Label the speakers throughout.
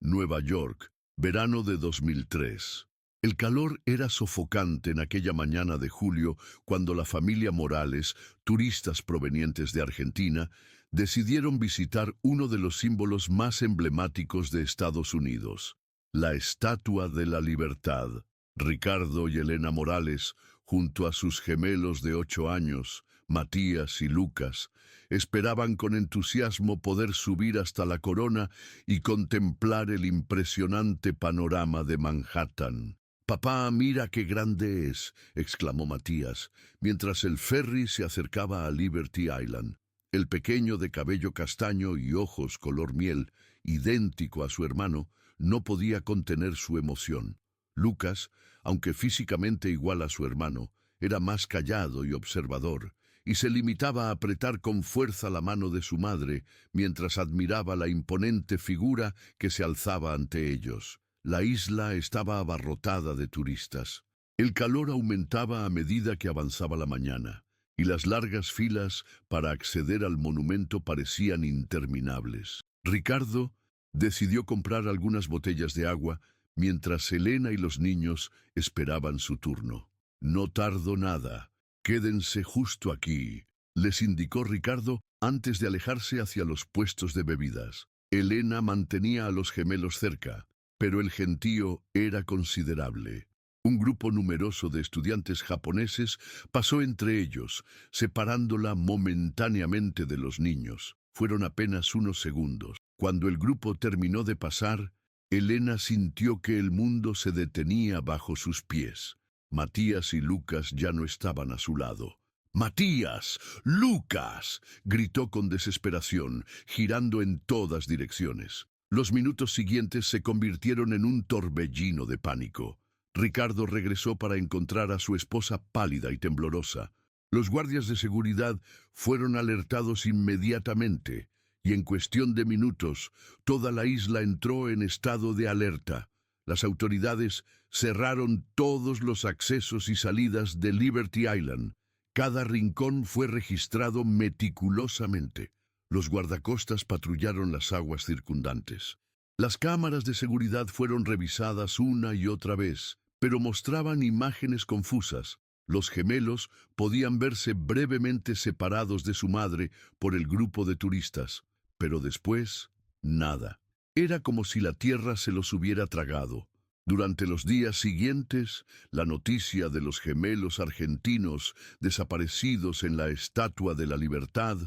Speaker 1: Nueva York, verano de 2003. El calor era sofocante en aquella mañana de julio cuando la familia Morales, turistas provenientes de Argentina, decidieron visitar uno de los símbolos más emblemáticos de Estados Unidos, la Estatua de la Libertad. Ricardo y Elena Morales, junto a sus gemelos de 8 años, Matías y Lucas, esperaban con entusiasmo poder subir hasta la corona y contemplar el impresionante panorama de Manhattan. «Papá, mira qué grande es», exclamó Matías, mientras el ferry se acercaba a Liberty Island. El pequeño de cabello castaño y ojos color miel, idéntico a su hermano, no podía contener su emoción. Lucas, aunque físicamente igual a su hermano, era más callado y observador, y se limitaba a apretar con fuerza la mano de su madre mientras admiraba la imponente figura que se alzaba ante ellos. La isla estaba abarrotada de turistas. El calor aumentaba a medida que avanzaba la mañana, y las largas filas para acceder al monumento parecían interminables. Ricardo decidió comprar algunas botellas de agua mientras Elena y los niños esperaban su turno. «No tardo nada. Quédense justo aquí», les indicó Ricardo antes de alejarse hacia los puestos de bebidas. Elena mantenía a los gemelos cerca, pero el gentío era considerable. Un grupo numeroso de estudiantes japoneses pasó entre ellos, separándola momentáneamente de los niños. Fueron apenas unos segundos. Cuando el grupo terminó de pasar, Elena sintió que el mundo se detenía bajo sus pies. Matías y Lucas ya no estaban a su lado. «¡Matías! ¡Lucas!», gritó con desesperación, girando en todas direcciones. Los minutos siguientes se convirtieron en un torbellino de pánico. Ricardo regresó para encontrar a su esposa pálida y temblorosa. Los guardias de seguridad fueron alertados inmediatamente, y en cuestión de minutos, toda la isla entró en estado de alerta. Las autoridades cerraron todos los accesos y salidas de Liberty Island. Cada rincón fue registrado meticulosamente. Los guardacostas patrullaron las aguas circundantes. Las cámaras de seguridad fueron revisadas una y otra vez, pero mostraban imágenes confusas. Los gemelos podían verse brevemente separados de su madre por el grupo de turistas, pero después, nada. Era como si la tierra se los hubiera tragado. Durante los días siguientes, la noticia de los gemelos argentinos desaparecidos en la Estatua de la Libertad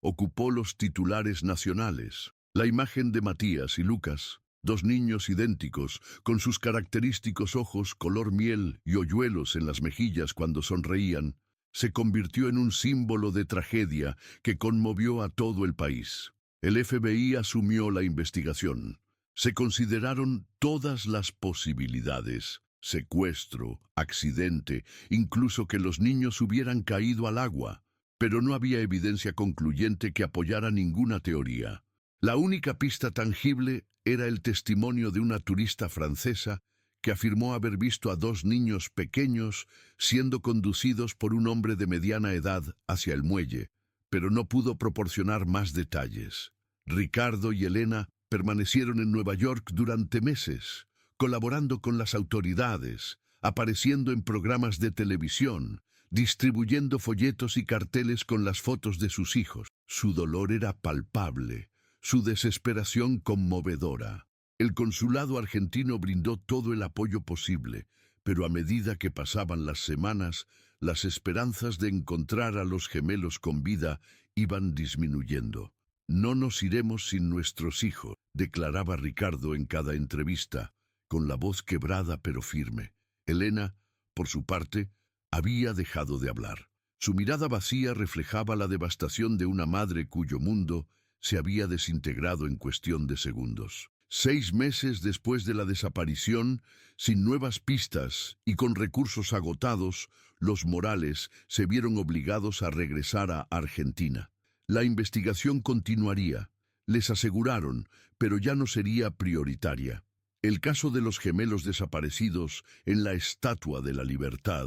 Speaker 1: ocupó los titulares nacionales. La imagen de Matías y Lucas, dos niños idénticos, con sus característicos ojos color miel y hoyuelos en las mejillas cuando sonreían, se convirtió en un símbolo de tragedia que conmovió a todo el país. El FBI asumió la investigación. Se consideraron todas las posibilidades: secuestro, accidente, incluso que los niños hubieran caído al agua, pero no había evidencia concluyente que apoyara ninguna teoría. La única pista tangible era el testimonio de una turista francesa que afirmó haber visto a dos niños pequeños siendo conducidos por un hombre de mediana edad hacia el muelle, pero no pudo proporcionar más detalles. Ricardo y Elena permanecieron en Nueva York durante meses, colaborando con las autoridades, apareciendo en programas de televisión, distribuyendo folletos y carteles con las fotos de sus hijos. Su dolor era palpable, su desesperación conmovedora. El consulado argentino brindó todo el apoyo posible, pero a medida que pasaban las semanas, las esperanzas de encontrar a los gemelos con vida iban disminuyendo. «No nos iremos sin nuestros hijos», declaraba Ricardo en cada entrevista, con la voz quebrada pero firme. Elena, por su parte, había dejado de hablar. Su mirada vacía reflejaba la devastación de una madre cuyo mundo se había desintegrado en cuestión de segundos. 6 meses después de la desaparición, sin nuevas pistas y con recursos agotados, los Morales se vieron obligados a regresar a Argentina. La investigación continuaría, les aseguraron, pero ya no sería prioritaria. El caso de los gemelos desaparecidos en la Estatua de la Libertad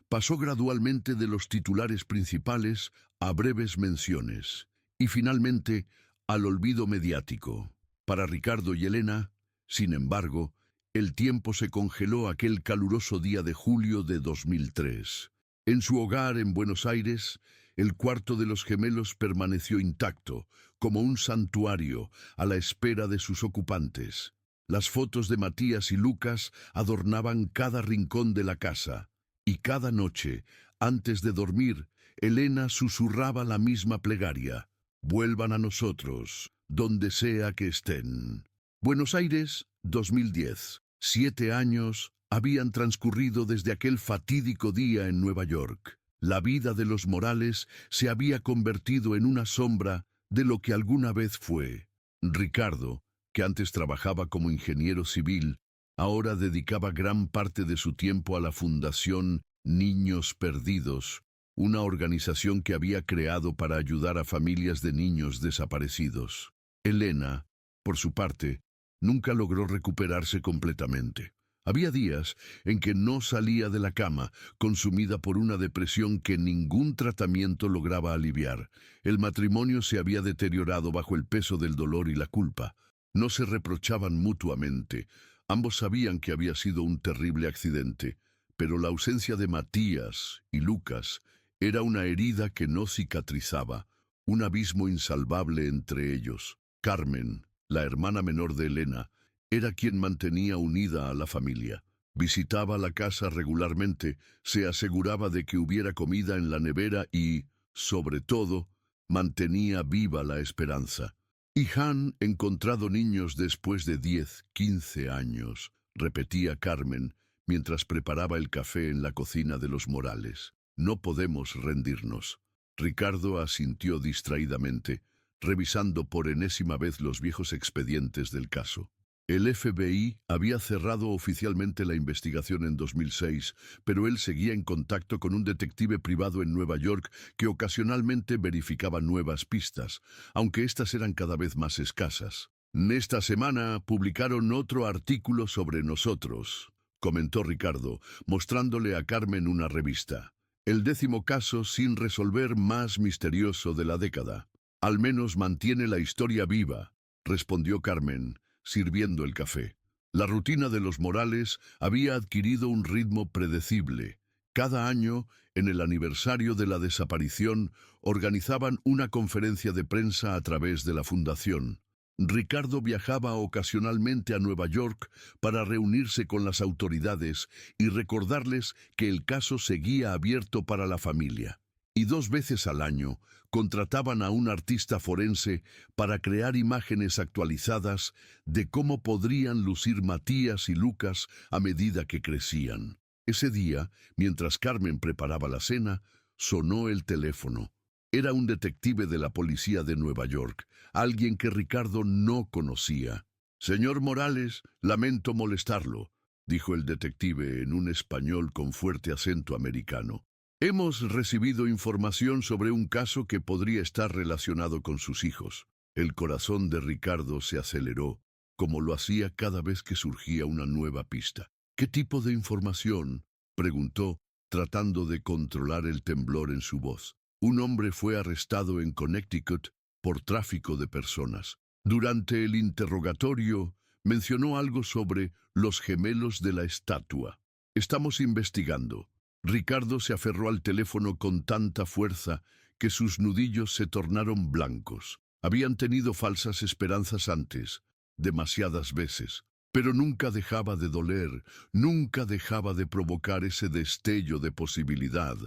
Speaker 1: pasó gradualmente de los titulares principales a breves menciones y finalmente al olvido mediático. Para Ricardo y Elena, Sin embargo, el tiempo se congeló aquel caluroso día de julio de 2003. En su hogar en Buenos Aires, el cuarto de los gemelos permaneció intacto, como un santuario, a la espera de sus ocupantes. Las fotos de Matías y Lucas adornaban cada rincón de la casa, y cada noche, antes de dormir, Elena susurraba la misma plegaria: vuelvan a nosotros, donde sea que estén. Buenos Aires, 2010. 7 años habían transcurrido desde aquel fatídico día en Nueva York. La vida de los Morales se había convertido en una sombra de lo que alguna vez fue. Ricardo, que antes trabajaba como ingeniero civil, ahora dedicaba gran parte de su tiempo a la Fundación Niños Perdidos, una organización que había creado para ayudar a familias de niños desaparecidos. Elena, por su parte, nunca logró recuperarse completamente. Había días en que no salía de la cama, consumida por una depresión que ningún tratamiento lograba aliviar. El matrimonio se había deteriorado bajo el peso del dolor y la culpa. No se reprochaban mutuamente. Ambos sabían que había sido un terrible accidente, pero la ausencia de Matías y Lucas era una herida que no cicatrizaba, un abismo insalvable entre ellos. Carmen, la hermana menor de Elena, era quien mantenía unida a la familia. Visitaba la casa regularmente, se aseguraba de que hubiera comida en la nevera y, sobre todo, mantenía viva la esperanza. Y han encontrado niños después de 10, 15 años, repetía Carmen, mientras preparaba el café en la cocina de los Morales. No podemos rendirnos. Ricardo asintió distraídamente, revisando por enésima vez los viejos expedientes del caso. El FBI había cerrado oficialmente la investigación en 2006, pero él seguía en contacto con un detective privado en Nueva York que ocasionalmente verificaba nuevas pistas, aunque éstas eran cada vez más escasas. Esta semana publicaron otro artículo sobre nosotros, comentó Ricardo, mostrándole a Carmen una revista. El 10º caso sin resolver más misterioso de la década. Al menos mantiene la historia viva, respondió Carmen, sirviendo el café. La rutina de los Morales había adquirido un ritmo predecible. Cada año, en el aniversario de la desaparición, organizaban una conferencia de prensa a través de la fundación. Ricardo viajaba ocasionalmente a Nueva York para reunirse con las autoridades y recordarles que el caso seguía abierto para la familia. Y 2 veces al año contrataban a un artista forense para crear imágenes actualizadas de cómo podrían lucir Matías y Lucas a medida que crecían. Ese día, mientras Carmen preparaba la cena, sonó el teléfono. Era un detective de la policía de Nueva York, alguien que Ricardo no conocía. «Señor Morales, lamento molestarlo», dijo el detective en un español con fuerte acento americano. «Hemos recibido información sobre un caso que podría estar relacionado con sus hijos». El corazón de Ricardo se aceleró, como lo hacía cada vez que surgía una nueva pista. «¿Qué tipo de información?», preguntó, tratando de controlar el temblor en su voz. Un hombre fue arrestado en Connecticut por tráfico de personas. Durante el interrogatorio, mencionó algo sobre los gemelos de la estatua. «Estamos investigando». Ricardo se aferró al teléfono con tanta fuerza que sus nudillos se tornaron blancos. Habían tenido falsas esperanzas antes, demasiadas veces, pero nunca dejaba de doler, nunca dejaba de provocar ese destello de posibilidad.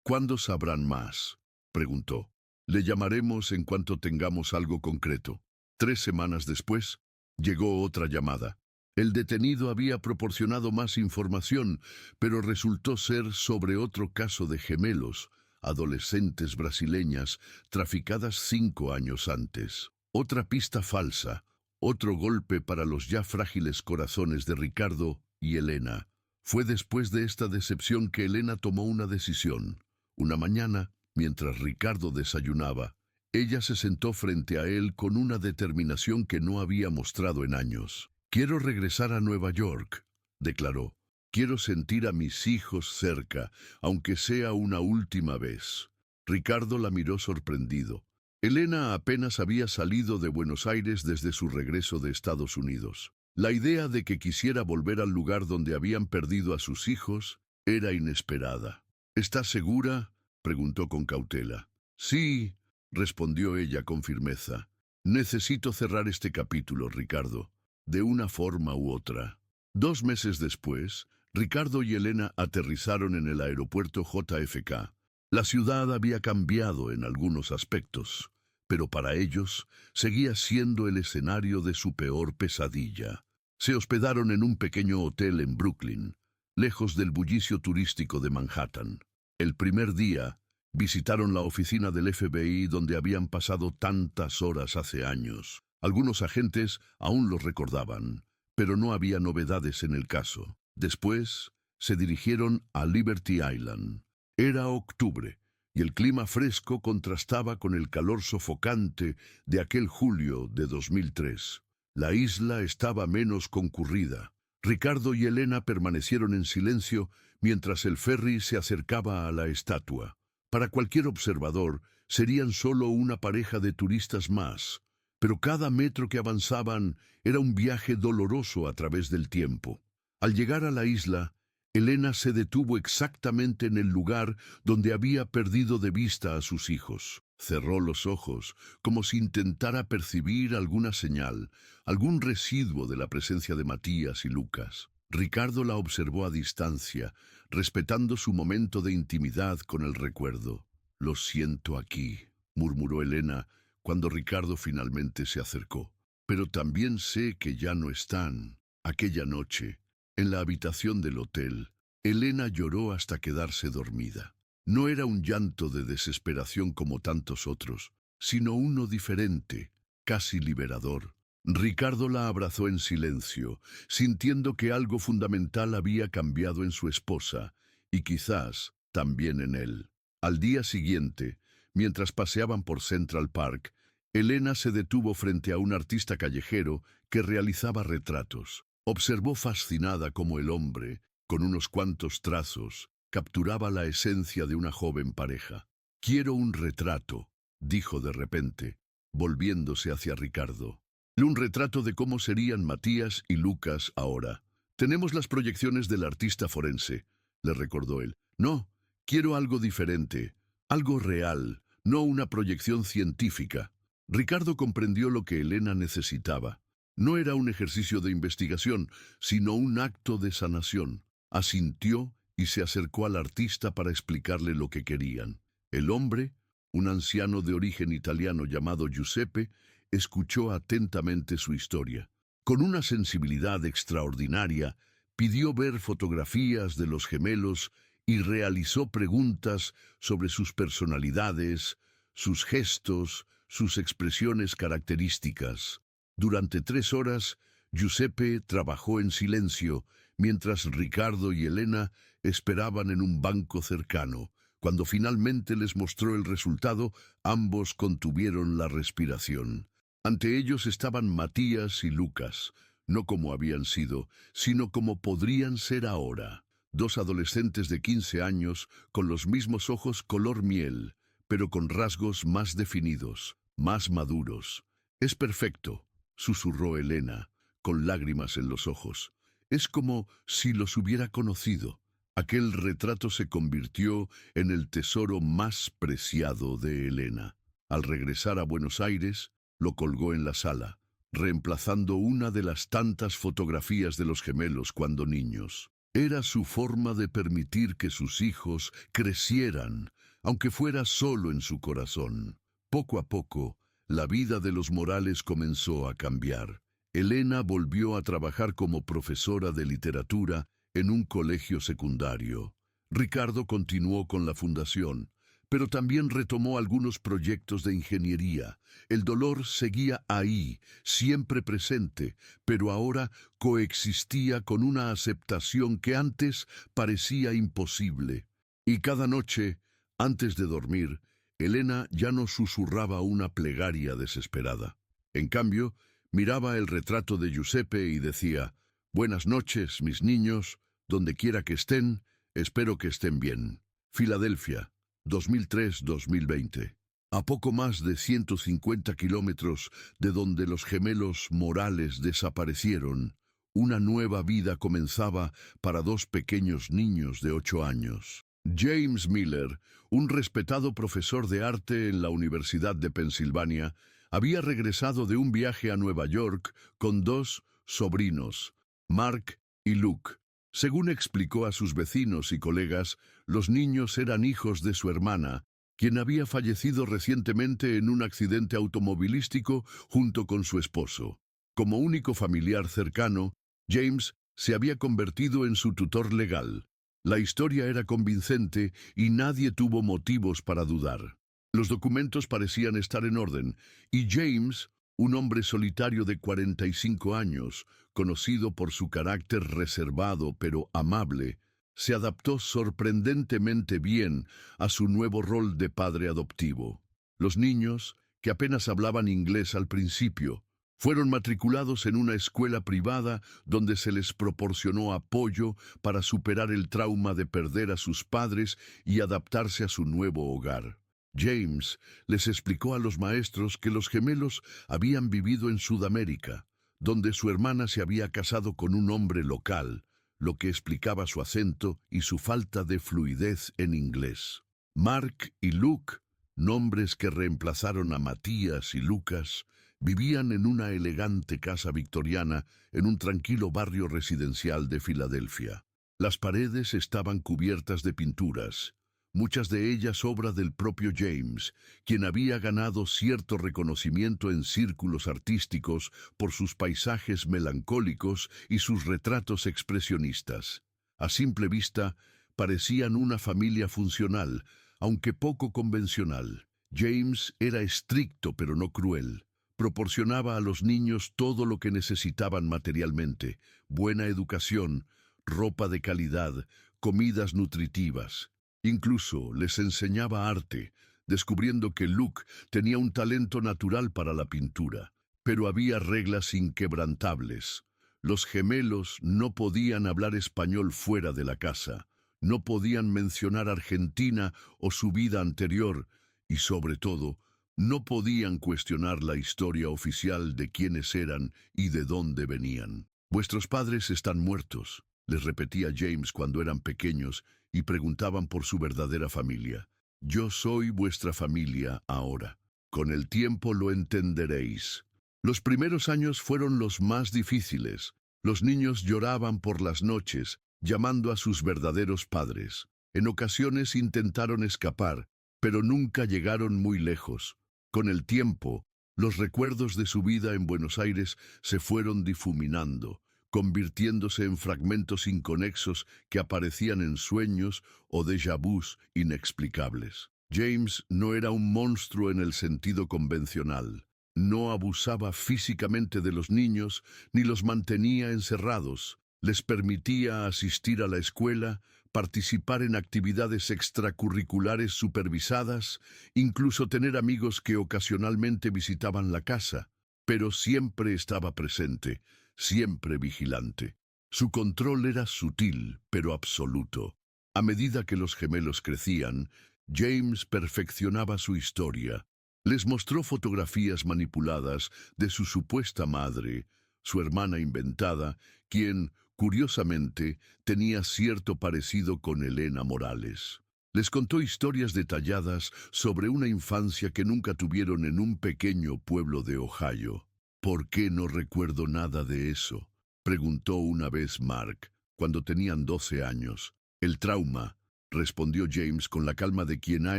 Speaker 1: «¿Cuándo sabrán más?», preguntó. «Le llamaremos en cuanto tengamos algo concreto». 3 semanas después, llegó otra llamada. El detenido había proporcionado más información, pero resultó ser sobre otro caso de gemelos, adolescentes brasileñas, traficadas 5 años antes. Otra pista falsa, otro golpe para los ya frágiles corazones de Ricardo y Elena. Fue después de esta decepción que Elena tomó una decisión. Una mañana, mientras Ricardo desayunaba, ella se sentó frente a él con una determinación que no había mostrado en años. «Quiero regresar a Nueva York», declaró. «Quiero sentir a mis hijos cerca, aunque sea una última vez». Ricardo la miró sorprendido. Elena apenas había salido de Buenos Aires desde su regreso de Estados Unidos. La idea de que quisiera volver al lugar donde habían perdido a sus hijos era inesperada. ¿Estás segura?, preguntó con cautela. Sí, respondió ella con firmeza. Necesito cerrar este capítulo, Ricardo, de una forma u otra. 2 meses después, Ricardo y Elena aterrizaron en el aeropuerto JFK. La ciudad había cambiado en algunos aspectos, pero para ellos seguía siendo el escenario de su peor pesadilla. Se hospedaron en un pequeño hotel en Brooklyn, lejos del bullicio turístico de Manhattan. El primer día, visitaron la oficina del FBI donde habían pasado tantas horas hace años. Algunos agentes aún los recordaban, pero no había novedades en el caso. Después, se dirigieron a Liberty Island. Era octubre, y el clima fresco contrastaba con el calor sofocante de aquel julio de 2003. La isla estaba menos concurrida. Ricardo y Elena permanecieron en silencio mientras el ferry se acercaba a la estatua. Para cualquier observador, serían solo una pareja de turistas más, pero cada metro que avanzaban era un viaje doloroso a través del tiempo. Al llegar a la isla, Elena se detuvo exactamente en el lugar donde había perdido de vista a sus hijos. Cerró los ojos, como si intentara percibir alguna señal, algún residuo de la presencia de Matías y Lucas. Ricardo la observó a distancia, respetando su momento de intimidad con el recuerdo. «Lo siento aquí», murmuró Elena cuando Ricardo finalmente se acercó. «Pero también sé que ya no están». Aquella noche, en la habitación del hotel, Elena lloró hasta quedarse dormida. No era un llanto de desesperación como tantos otros, sino uno diferente, casi liberador. Ricardo la abrazó en silencio, sintiendo que algo fundamental había cambiado en su esposa, y quizás también en él. Al día siguiente, mientras paseaban por Central Park, Elena se detuvo frente a un artista callejero que realizaba retratos. Observó fascinada cómo el hombre, con unos cuantos trazos, capturaba la esencia de una joven pareja. «Quiero un retrato», dijo de repente, volviéndose hacia Ricardo. «Un retrato de cómo serían Matías y Lucas ahora. Tenemos las proyecciones del artista forense», le recordó él. «No, quiero algo diferente, algo real, no una proyección científica». Ricardo comprendió lo que Elena necesitaba. No era un ejercicio de investigación, sino un acto de sanación. Asintió y se acercó al artista para explicarle lo que querían. El hombre, un anciano de origen italiano llamado Giuseppe, escuchó atentamente su historia. Con una sensibilidad extraordinaria, pidió ver fotografías de los gemelos y realizó preguntas sobre sus personalidades, sus gestos, sus expresiones características. Durante 3 horas, Giuseppe trabajó en silencio, mientras Ricardo y Elena esperaban en un banco cercano. Cuando finalmente les mostró el resultado, ambos contuvieron la respiración. Ante ellos estaban Matías y Lucas, no como habían sido, sino como podrían ser ahora. 2 adolescentes de 15 años, con los mismos ojos color miel, pero con rasgos más definidos, más maduros. «Es perfecto», susurró Elena, con lágrimas en los ojos. «Es como si los hubiera conocido». Aquel retrato se convirtió en el tesoro más preciado de Elena. Al regresar a Buenos Aires, lo colgó en la sala, reemplazando una de las tantas fotografías de los gemelos cuando niños. Era su forma de permitir que sus hijos crecieran, aunque fuera solo en su corazón. Poco a poco, la vida de los Morales comenzó a cambiar. Elena volvió a trabajar como profesora de literatura en un colegio secundario. Ricardo continuó con la fundación, pero también retomó algunos proyectos de ingeniería. El dolor seguía ahí, siempre presente, pero ahora coexistía con una aceptación que antes parecía imposible. Y cada noche, antes de dormir, Elena ya no susurraba una plegaria desesperada. En cambio, miraba el retrato de Giuseppe y decía: «Buenas noches, mis niños, donde quiera que estén, espero que estén bien». Filadelfia, 2003-2020. A poco más de 150 kilómetros de donde los gemelos Morales desaparecieron, Una nueva vida comenzaba para dos pequeños niños de 8 años. James Miller, un respetado profesor de arte en la Universidad de Pensilvania, había regresado de un viaje a Nueva York con dos sobrinos, Mark y Luke. Según explicó a sus vecinos y colegas, los niños eran hijos de su hermana, quien había fallecido recientemente en un accidente automovilístico junto con su esposo. Como único familiar cercano, James se había convertido en su tutor legal. La historia era convincente y nadie tuvo motivos para dudar. Los documentos parecían estar en orden, y James, un hombre solitario de 45 años, conocido por su carácter reservado pero amable, se adaptó sorprendentemente bien a su nuevo rol de padre adoptivo. Los niños, que apenas hablaban inglés al principio, fueron matriculados en una escuela privada donde se les proporcionó apoyo para superar el trauma de perder a sus padres y adaptarse a su nuevo hogar. James les explicó a los maestros que los gemelos habían vivido en Sudamérica, donde su hermana se había casado con un hombre local, lo que explicaba su acento y su falta de fluidez en inglés. Mark y Luke, nombres que reemplazaron a Matías y Lucas, vivían en una elegante casa victoriana en un tranquilo barrio residencial de Filadelfia. Las paredes estaban cubiertas de pinturas, muchas de ellas obra del propio James, quien había ganado cierto reconocimiento en círculos artísticos por sus paisajes melancólicos y sus retratos expresionistas. A simple vista, parecían una familia funcional, aunque poco convencional. James era estricto pero no cruel. Proporcionaba a los niños todo lo que necesitaban materialmente: buena educación, ropa de calidad, comidas nutritivas. Incluso les enseñaba arte, descubriendo que Luke tenía un talento natural para la pintura. Pero había reglas inquebrantables. Los gemelos no podían hablar español fuera de la casa, no podían mencionar Argentina o su vida anterior, y sobre todo, no podían cuestionar la historia oficial de quiénes eran y de dónde venían. «Vuestros padres están muertos», les repetía James cuando eran pequeños y preguntaban por su verdadera familia. «Yo soy vuestra familia ahora. Con el tiempo lo entenderéis». Los primeros años fueron los más difíciles. Los niños lloraban por las noches, llamando a sus verdaderos padres. En ocasiones intentaron escapar, pero nunca llegaron muy lejos. Con el tiempo, los recuerdos de su vida en Buenos Aires se fueron difuminando, convirtiéndose en fragmentos inconexos que aparecían en sueños o déjà-vus inexplicables. James no era un monstruo en el sentido convencional. No abusaba físicamente de los niños ni los mantenía encerrados. Les permitía asistir a la escuela, participar en actividades extracurriculares supervisadas, incluso tener amigos que ocasionalmente visitaban la casa, pero siempre estaba presente, siempre vigilante. Su control era sutil, pero absoluto. A medida que los gemelos crecían, James perfeccionaba su historia. Les mostró fotografías manipuladas de su supuesta madre, su hermana inventada, quien, curiosamente, tenía cierto parecido con Elena Morales. Les contó historias detalladas sobre una infancia que nunca tuvieron en un pequeño pueblo de Ohio. «¿Por qué no recuerdo nada de eso?», preguntó una vez Mark, cuando tenían 12 años. «El trauma», respondió James con la calma de quien ha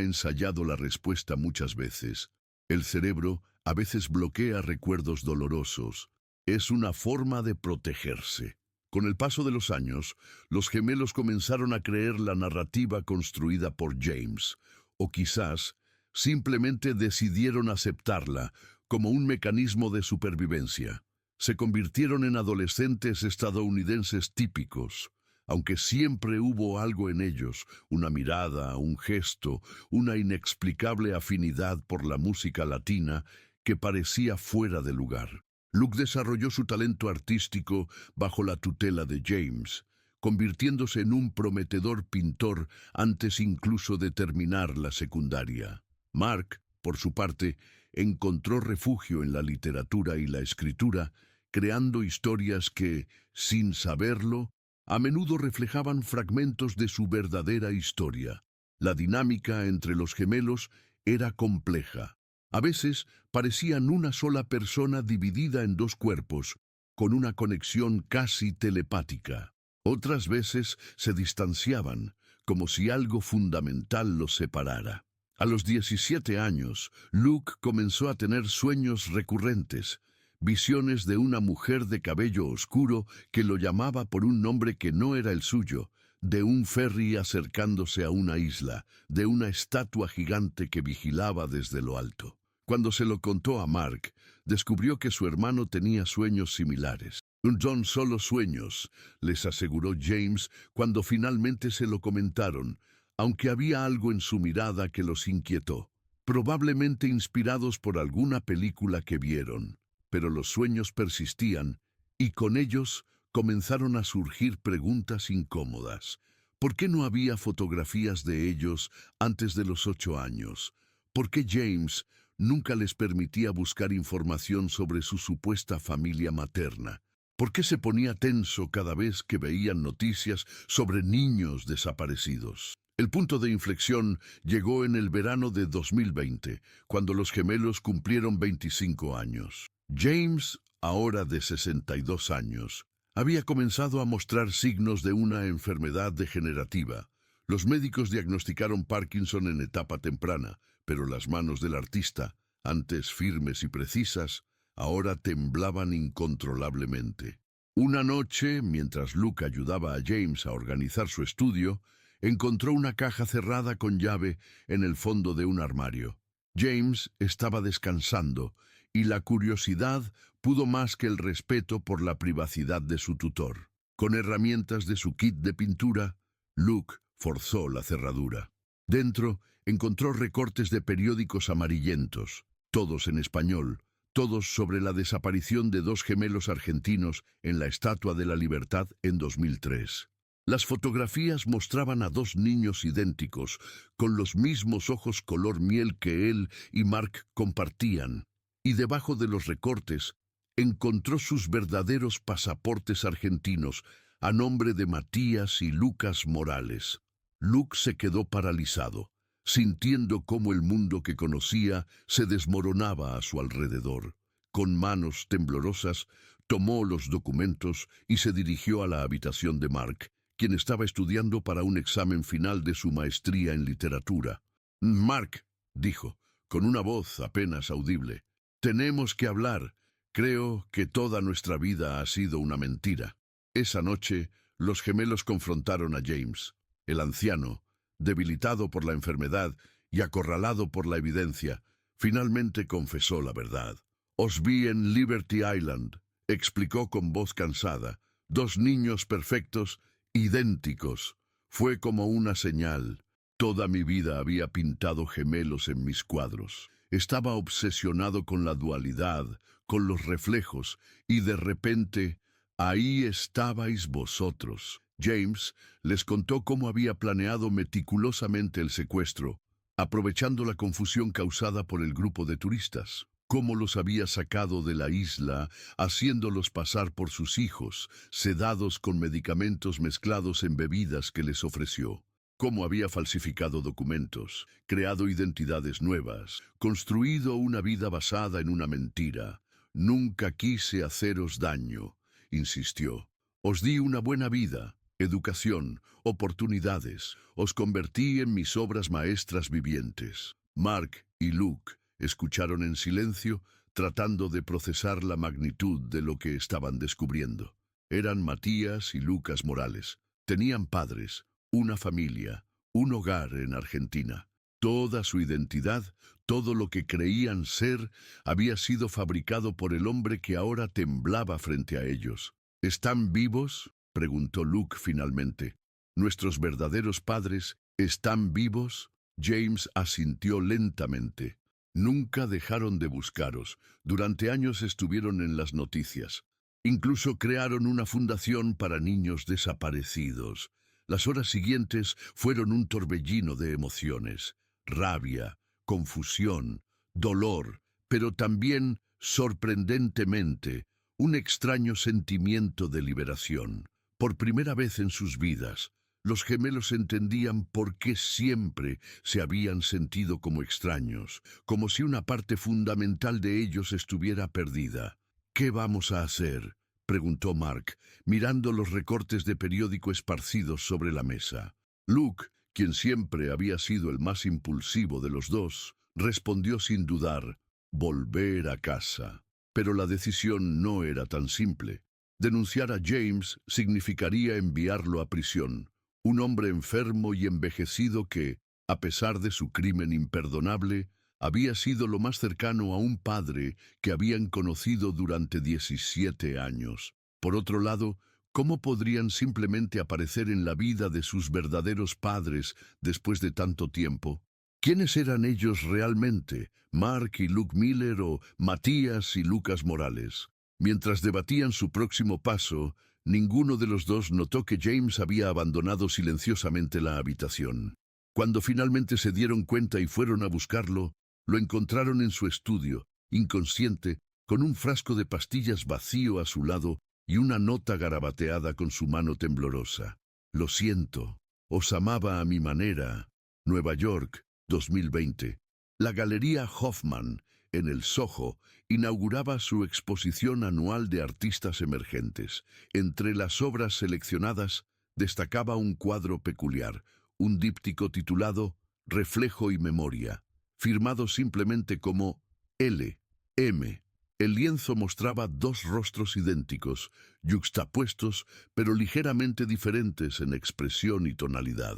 Speaker 1: ensayado la respuesta muchas veces. «El cerebro a veces bloquea recuerdos dolorosos. Es una forma de protegerse». Con el paso de los años, los gemelos comenzaron a creer la narrativa construida por James, o quizás simplemente decidieron aceptarla como un mecanismo de supervivencia. Se convirtieron en adolescentes estadounidenses típicos, aunque siempre hubo algo en ellos, una mirada, un gesto, una inexplicable afinidad por la música latina que parecía fuera de lugar. Luke desarrolló su talento artístico bajo la tutela de James, convirtiéndose en un prometedor pintor antes incluso de terminar la secundaria. Mark, por su parte, encontró refugio en la literatura y la escritura, creando historias que, sin saberlo, a menudo reflejaban fragmentos de su verdadera historia. La dinámica entre los gemelos era compleja. A veces parecían una sola persona dividida en dos cuerpos, con una conexión casi telepática. Otras veces se distanciaban, como si algo fundamental los separara. A los 17 años, Luke comenzó a tener sueños recurrentes, visiones de una mujer de cabello oscuro que lo llamaba por un nombre que no era el suyo, de un ferry acercándose a una isla, de una estatua gigante que vigilaba desde lo alto. Cuando se lo contó a Mark, descubrió que su hermano tenía sueños similares. Son solo sueños, les aseguró James cuando finalmente se lo comentaron, aunque había algo en su mirada que los inquietó, probablemente inspirados por alguna película que vieron. Pero los sueños persistían, y con ellos comenzaron a surgir preguntas incómodas. ¿Por qué no había fotografías de ellos antes de los 8 años? ¿Por qué James nunca les permitía buscar información sobre su supuesta familia materna? ¿Por qué se ponía tenso cada vez que veían noticias sobre niños desaparecidos? El punto de inflexión llegó en el verano de 2020, cuando los gemelos cumplieron 25 años. James, ahora de 62 años, había comenzado a mostrar signos de una enfermedad degenerativa. Los médicos diagnosticaron Parkinson en etapa temprana, pero las manos del artista, antes firmes y precisas, ahora temblaban incontrolablemente. Una noche, mientras Luke ayudaba a James a organizar su estudio, encontró una caja cerrada con llave en el fondo de un armario. James estaba descansando, y la curiosidad pudo más que el respeto por la privacidad de su tutor. Con herramientas de su kit de pintura, Luke forzó la cerradura. Dentro encontró recortes de periódicos amarillentos, todos en español, todos sobre la desaparición de dos gemelos argentinos en la Estatua de la Libertad en 2003. Las fotografías mostraban a dos niños idénticos, con los mismos ojos color miel que él y Mark compartían, y debajo de los recortes encontró sus verdaderos pasaportes argentinos a nombre de Matías y Lucas Morales. Luke se quedó paralizado, sintiendo cómo el mundo que conocía se desmoronaba a su alrededor. Con manos temblorosas, tomó los documentos y se dirigió a la habitación de Mark, quien estaba estudiando para un examen final de su maestría en literatura. «Mark», dijo, con una voz apenas audible, «tenemos que hablar. Creo que toda nuestra vida ha sido una mentira». Esa noche, los gemelos confrontaron a James. El anciano, debilitado por la enfermedad y acorralado por la evidencia, finalmente confesó la verdad. «Os vi en Liberty Island», explicó con voz cansada. «Dos niños perfectos, idénticos. Fue como una señal. Toda mi vida había pintado gemelos en mis cuadros. Estaba obsesionado con la dualidad, con los reflejos, y de repente, ahí estabais vosotros». James les contó cómo había planeado meticulosamente el secuestro, aprovechando la confusión causada por el grupo de turistas. Cómo los había sacado de la isla, haciéndolos pasar por sus hijos, sedados con medicamentos mezclados en bebidas que les ofreció. Cómo había falsificado documentos, creado identidades nuevas, construido una vida basada en una mentira. «Nunca quise haceros daño», insistió. «Os di una buena vida, educación, oportunidades. Os convertí en mis obras maestras vivientes». Mark y Luke escucharon en silencio, tratando de procesar la magnitud de lo que estaban descubriendo. Eran Matías y Lucas Morales. Tenían padres, una familia, un hogar en Argentina. Toda su identidad, todo lo que creían ser, había sido fabricado por el hombre que ahora temblaba frente a ellos. «¿Están vivos?», preguntó Luke finalmente. «¿Nuestros verdaderos padres están vivos?». James asintió lentamente. «Nunca dejaron de buscaros. Durante años estuvieron en las noticias. Incluso crearon una fundación para niños desaparecidos. Las horas siguientes fueron un torbellino de emociones. Rabia, confusión, dolor, pero también, sorprendentemente, un extraño sentimiento de liberación. Por primera vez en sus vidas, los gemelos entendían por qué siempre se habían sentido como extraños, como si una parte fundamental de ellos estuviera perdida. ¿Qué vamos a hacer?, preguntó Mark, mirando los recortes de periódico esparcidos sobre la mesa. Luke, quien siempre había sido el más impulsivo de los dos, respondió sin dudar: volver a casa. Pero la decisión no era tan simple. Denunciar a James significaría enviarlo a prisión. Un hombre enfermo y envejecido que, a pesar de su crimen imperdonable, había sido lo más cercano a un padre que habían conocido durante 17 años. Por otro lado, ¿cómo podrían simplemente aparecer en la vida de sus verdaderos padres después de tanto tiempo? ¿Quiénes eran ellos realmente? ¿Mark y Luke Miller o Matías y Lucas Morales? Mientras debatían su próximo paso, ninguno de los dos notó que James había abandonado silenciosamente la habitación. Cuando finalmente se dieron cuenta y fueron a buscarlo, lo encontraron en su estudio, inconsciente, con un frasco de pastillas vacío a su lado y una nota garabateada con su mano temblorosa. Lo siento, os amaba a mi manera. Nueva York, 2020. La Galería Hoffman, en el Soho, inauguraba su exposición anual de artistas emergentes. Entre las obras seleccionadas destacaba un cuadro peculiar, un díptico titulado Reflejo y Memoria, firmado simplemente como L.M. El lienzo mostraba dos rostros idénticos, yuxtapuestos, pero ligeramente diferentes en expresión y tonalidad.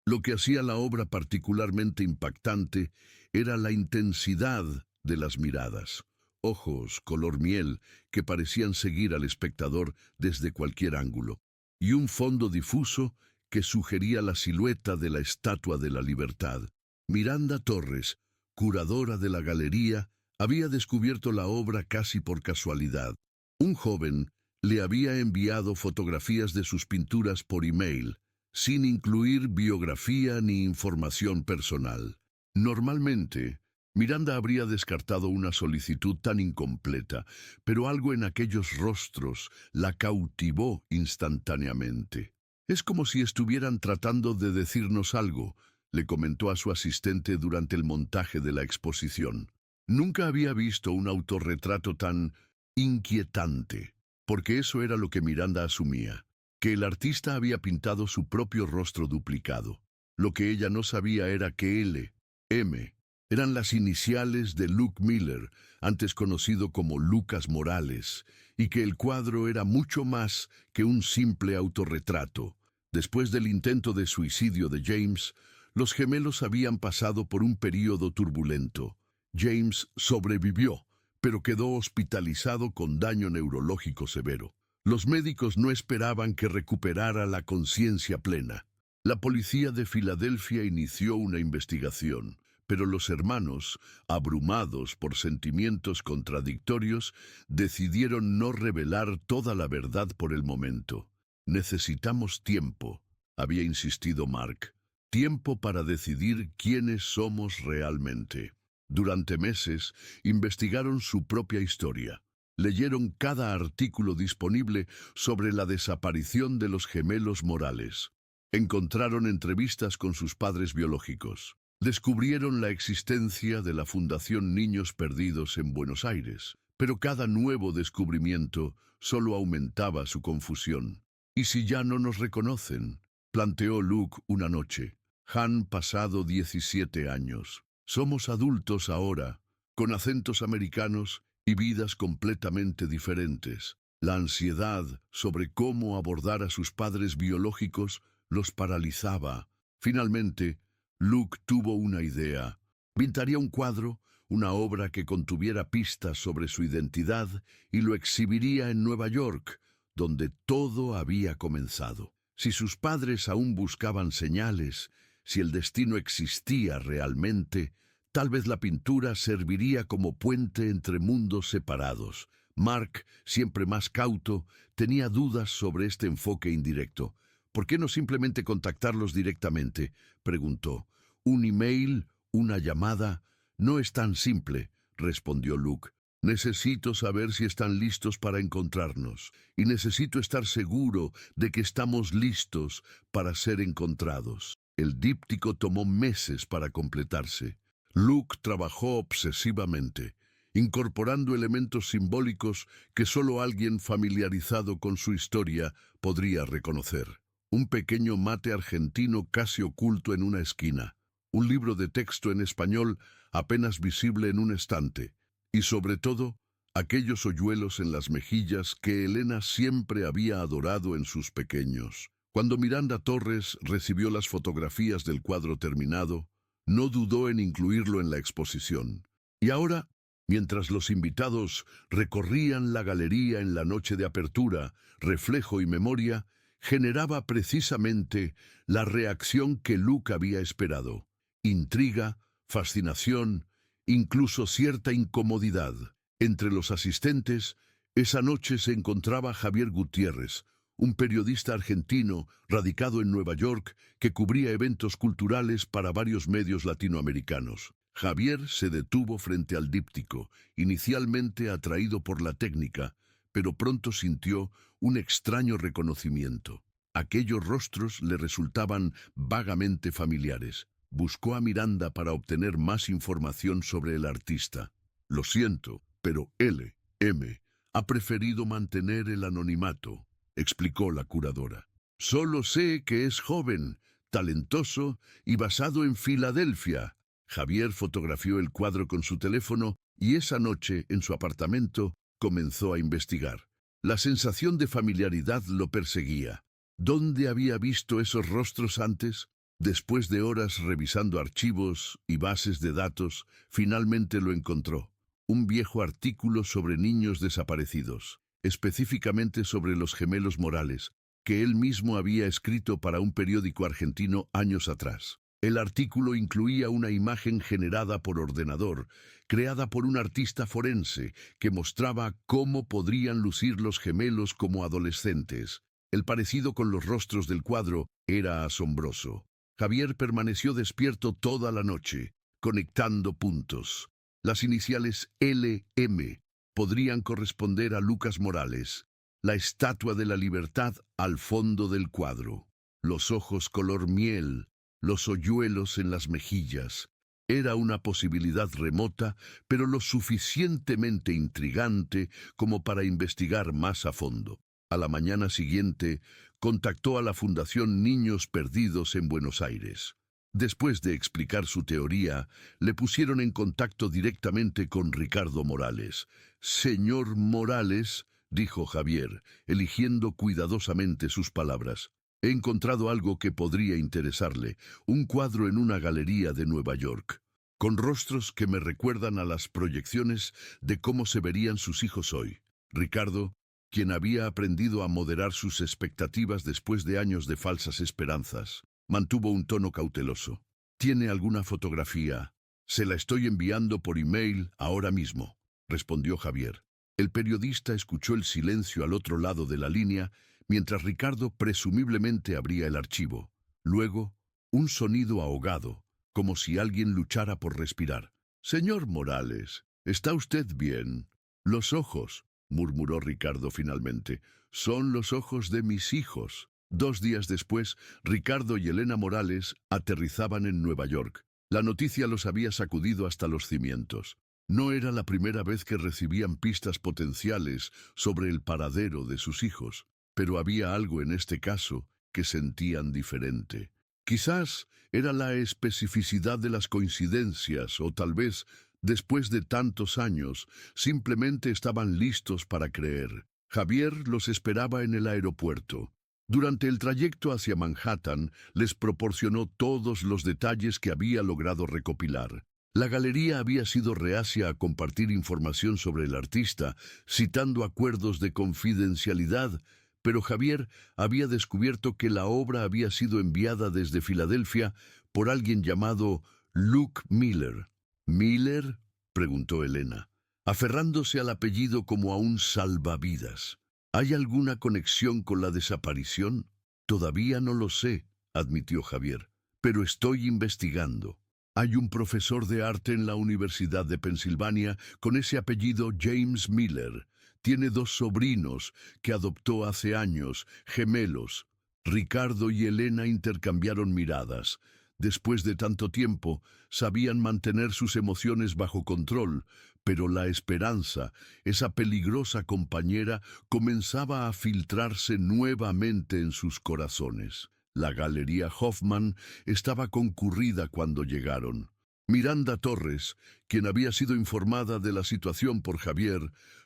Speaker 1: Lo que hacía la obra particularmente impactante era la intensidad de las miradas. Ojos color miel que parecían seguir al espectador desde cualquier ángulo, y un fondo difuso que sugería la silueta de la Estatua de la Libertad. Miranda Torres, curadora de la galería, había descubierto la obra casi por casualidad. Un joven le había enviado fotografías de sus pinturas por email, sin incluir biografía ni información personal. Normalmente, Miranda habría descartado una solicitud tan incompleta, pero algo en aquellos rostros la cautivó instantáneamente. «Es como si estuvieran tratando de decirnos algo», le comentó a su asistente durante el montaje de la exposición. Nunca había visto un autorretrato tan inquietante, porque eso era lo que Miranda asumía, que el artista había pintado su propio rostro duplicado. Lo que ella no sabía era que L.M. eran las iniciales de Luke Miller, antes conocido como Lucas Morales, y que el cuadro era mucho más que un simple autorretrato. Después del intento de suicidio de James, los gemelos habían pasado por un período turbulento. James sobrevivió, pero quedó hospitalizado con daño neurológico severo. Los médicos no esperaban que recuperara la conciencia plena. La policía de Filadelfia inició una investigación, pero los hermanos, abrumados por sentimientos contradictorios, decidieron no revelar toda la verdad por el momento. «Necesitamos tiempo», había insistido Mark. «Tiempo para decidir quiénes somos realmente». Durante meses, investigaron su propia historia. Leyeron cada artículo disponible sobre la desaparición de los gemelos Morales. Encontraron entrevistas con sus padres biológicos. Descubrieron la existencia de la Fundación Niños Perdidos en Buenos Aires. Pero cada nuevo descubrimiento solo aumentaba su confusión. «¿Y si ya no nos reconocen?», planteó Luke una noche. «Han pasado 17 años. Somos adultos ahora, con acentos americanos y vidas completamente diferentes». La ansiedad sobre cómo abordar a sus padres biológicos los paralizaba. Finalmente, Luke tuvo una idea. Pintaría un cuadro, una obra que contuviera pistas sobre su identidad, y lo exhibiría en Nueva York, donde todo había comenzado. Si sus padres aún buscaban señales, si el destino existía realmente, tal vez la pintura serviría como puente entre mundos separados. Mark, siempre más cauto, tenía dudas sobre este enfoque indirecto. «¿Por qué no simplemente contactarlos directamente?», preguntó. «Un email, una llamada, no es tan simple», respondió Luke. Necesito saber si están listos para encontrarnos, y necesito estar seguro de que estamos listos para ser encontrados. El díptico tomó meses para completarse. Luke trabajó obsesivamente, incorporando elementos simbólicos que solo alguien familiarizado con su historia podría reconocer. Un pequeño mate argentino casi oculto en una esquina, un libro de texto en español apenas visible en un estante, y sobre todo, aquellos hoyuelos en las mejillas que Elena siempre había adorado en sus pequeños. Cuando Miranda Torres recibió las fotografías del cuadro terminado, no dudó en incluirlo en la exposición. Y ahora, mientras los invitados recorrían la galería en la noche de apertura, reflejo y memoria, generaba precisamente la reacción que Luke había esperado: intriga, fascinación, incluso cierta incomodidad. Entre los asistentes, esa noche se encontraba Javier Gutiérrez, un periodista argentino radicado en Nueva York que cubría eventos culturales para varios medios latinoamericanos. Javier se detuvo frente al díptico, inicialmente atraído por la técnica, pero pronto sintió un extraño reconocimiento. Aquellos rostros le resultaban vagamente familiares. Buscó a Miranda para obtener más información sobre el artista. Lo siento, pero L.M. ha preferido mantener el anonimato, explicó la curadora. Solo sé que es joven, talentoso y basado en Filadelfia. Javier fotografió el cuadro con su teléfono y esa noche, en su apartamento, comenzó a investigar. La sensación de familiaridad lo perseguía. ¿Dónde había visto esos rostros antes? Después de horas revisando archivos y bases de datos, finalmente lo encontró. Un viejo artículo sobre niños desaparecidos, específicamente sobre los gemelos Morales, que él mismo había escrito para un periódico argentino años atrás. El artículo incluía una imagen generada por ordenador, creada por un artista forense, que mostraba cómo podrían lucir los gemelos como adolescentes. El parecido con los rostros del cuadro era asombroso. Javier permaneció despierto toda la noche, conectando puntos. Las iniciales L.M. podrían corresponder a Lucas Morales, la Estatua de la Libertad al fondo del cuadro. Los ojos color miel, los hoyuelos en las mejillas. Era una posibilidad remota, pero lo suficientemente intrigante como para investigar más a fondo. A la mañana siguiente, contactó a la Fundación Niños Perdidos en Buenos Aires. Después de explicar su teoría, le pusieron en contacto directamente con Ricardo Morales. «Señor Morales», dijo Javier, eligiendo cuidadosamente sus palabras, «he encontrado algo que podría interesarle, un cuadro en una galería de Nueva York, con rostros que me recuerdan a las proyecciones de cómo se verían sus hijos hoy». Ricardo, quien había aprendido a moderar sus expectativas después de años de falsas esperanzas, mantuvo un tono cauteloso. «¿Tiene alguna fotografía? Se la estoy enviando por email ahora mismo», respondió Javier. El periodista escuchó el silencio al otro lado de la línea, mientras Ricardo presumiblemente abría el archivo. Luego, un sonido ahogado, como si alguien luchara por respirar. «Señor Morales, ¿está usted bien?» «Los ojos», murmuró Ricardo finalmente, «son los ojos de mis hijos». 2 días después, Ricardo y Elena Morales aterrizaban en Nueva York. La noticia los había sacudido hasta los cimientos. No era la primera vez que recibían pistas potenciales sobre el paradero de sus hijos, pero había algo en este caso que sentían diferente. Quizás era la especificidad de las coincidencias, o tal vez, después de tantos años, simplemente estaban listos para creer. Javier los esperaba en el aeropuerto. Durante el trayecto hacia Manhattan, les proporcionó todos los detalles que había logrado recopilar. La galería había sido reacia a compartir información sobre el artista, citando acuerdos de confidencialidad, pero Javier había descubierto que la obra había sido enviada desde Filadelfia por alguien llamado Luke Miller. «¿Miller?», preguntó Elena, aferrándose al apellido como a un salvavidas. «¿Hay alguna conexión con la desaparición?» «Todavía no lo sé», admitió Javier, «pero estoy investigando». Hay un profesor de arte en la Universidad de Pensilvania con ese apellido James Miller. Tiene dos sobrinos que adoptó hace años, gemelos. Ricardo y Elena intercambiaron miradas. Después de tanto tiempo, sabían mantener sus emociones bajo control, pero la esperanza, esa peligrosa compañera, comenzaba a filtrarse nuevamente en sus corazones. La Galería Hoffman estaba concurrida cuando llegaron. Miranda Torres, quien había sido informada de la situación por Javier,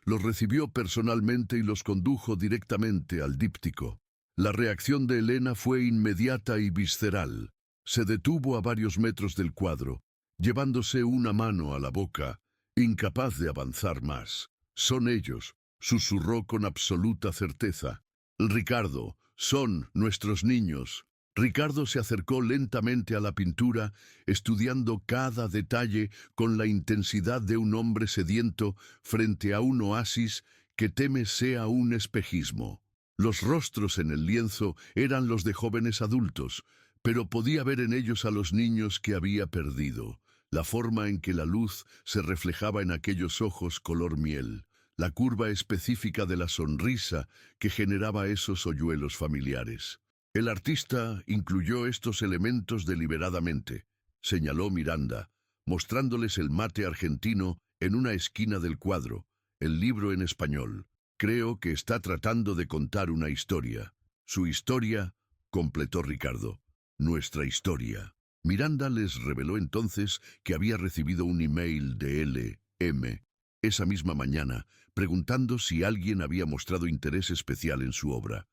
Speaker 1: los recibió personalmente y los condujo directamente al díptico. La reacción de Elena fue inmediata y visceral. Se detuvo a varios metros del cuadro, llevándose una mano a la boca, incapaz de avanzar más. «Son ellos», susurró con absoluta certeza. «Ricardo, son nuestros niños». Ricardo se acercó lentamente a la pintura, estudiando cada detalle con la intensidad de un hombre sediento frente a un oasis que teme sea un espejismo. Los rostros en el lienzo eran los de jóvenes adultos, pero podía ver en ellos a los niños que había perdido. La forma en que la luz se reflejaba en aquellos ojos color miel, la curva específica de la sonrisa que generaba esos hoyuelos familiares. El artista incluyó estos elementos deliberadamente, señaló Miranda, mostrándoles el mate argentino en una esquina del cuadro, el libro en español. Creo que está tratando de contar una historia. Su historia, completó Ricardo. Nuestra historia. Miranda les reveló entonces que había recibido un email de L.M. esa misma mañana, preguntando si alguien había mostrado interés especial en su obra.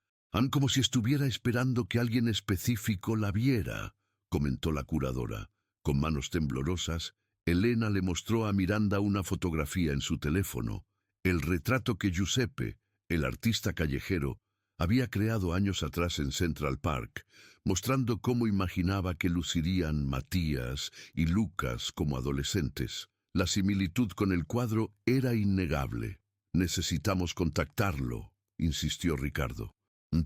Speaker 1: Como si estuviera esperando que alguien específico la viera, comentó la curadora. Con manos temblorosas, Elena le mostró a Miranda una fotografía en su teléfono, el retrato que Giuseppe, el artista callejero, había creado años atrás en Central Park, mostrando cómo imaginaba que lucirían Matías y Lucas como adolescentes. La similitud con el cuadro era innegable. «Necesitamos contactarlo», insistió Ricardo.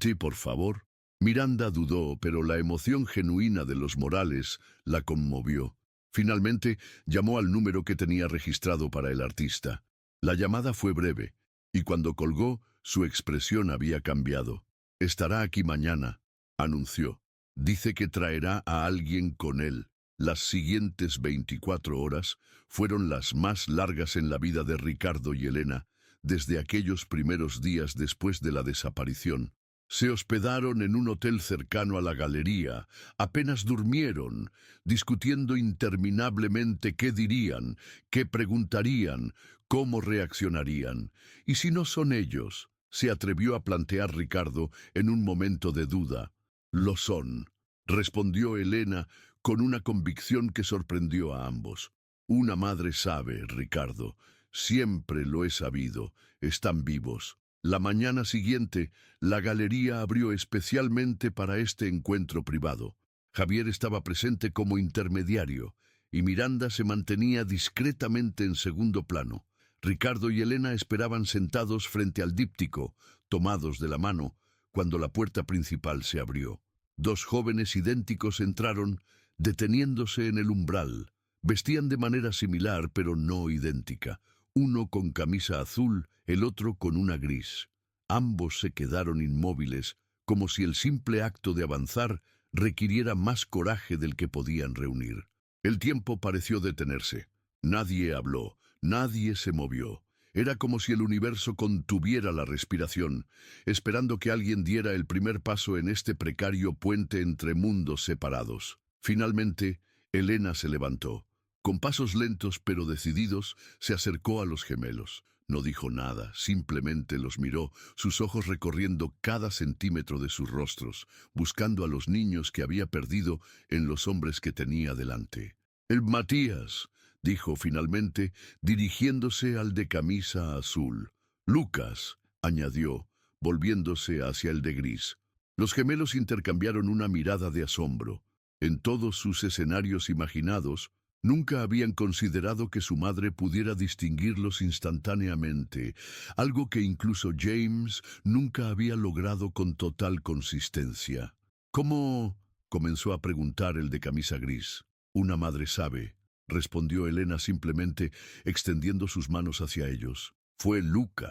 Speaker 1: «Sí, por favor». Miranda dudó, pero la emoción genuina de los Morales la conmovió. Finalmente, llamó al número que tenía registrado para el artista. La llamada fue breve, y cuando colgó, su expresión había cambiado. «Estará aquí mañana», anunció. «Dice que traerá a alguien con él». Las siguientes 24 horas fueron las más largas en la vida de Ricardo y Elena, desde aquellos primeros días después de la desaparición. Se hospedaron en un hotel cercano a la galería, apenas durmieron, discutiendo interminablemente qué dirían, qué preguntarían, cómo reaccionarían. «¿Y si no son ellos?», se atrevió a plantear Ricardo en un momento de duda. «Lo son», respondió Elena con una convicción que sorprendió a ambos. «Una madre sabe, Ricardo, siempre lo he sabido, están vivos». La mañana siguiente, la galería abrió especialmente para este encuentro privado. Javier estaba presente como intermediario, y Miranda se mantenía discretamente en segundo plano. Ricardo y Elena esperaban sentados frente al díptico, tomados de la mano, cuando la puerta principal se abrió. Dos jóvenes idénticos entraron, deteniéndose en el umbral. Vestían de manera similar, pero no idéntica. Uno con camisa azul, el otro con una gris. Ambos se quedaron inmóviles, como si el simple acto de avanzar requiriera más coraje del que podían reunir. El tiempo pareció detenerse. Nadie habló, nadie se movió. Era como si el universo contuviera la respiración, esperando que alguien diera el primer paso en este precario puente entre mundos separados. Finalmente, Elena se levantó. Con pasos lentos pero decididos, se acercó a los gemelos. No dijo nada, simplemente los miró, sus ojos recorriendo cada centímetro de sus rostros, buscando a los niños que había perdido en los hombres que tenía delante. «El Matías», dijo finalmente, dirigiéndose al de camisa azul. «Lucas», añadió, volviéndose hacia el de gris. Los gemelos intercambiaron una mirada de asombro. En todos sus escenarios imaginados, nunca habían considerado que su madre pudiera distinguirlos instantáneamente, algo que incluso James nunca había logrado con total consistencia. «¿Cómo?», comenzó a preguntar el de camisa gris. Una madre sabe, respondió Elena simplemente, extendiendo sus manos hacia ellos. Fue Luke,